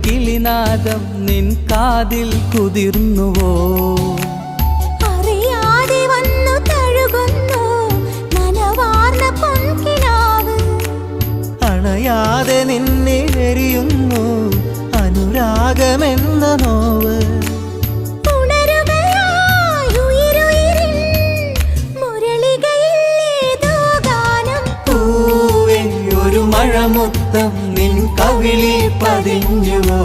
കിളിനാദം നിൻ കാതിൽ കുതിർന്നുവോ? അറിയാതെ വന്നു തഴുകുന്നു നനവാർന്ന പൊൻകിനാവ്. അണയാതെ നിന്നിലെരിയുന്നു അനുരാഗമെന്ന നോവ്. മഴമുത്തം നിൻ കവിളിൽ പതിഞ്ഞുവോ?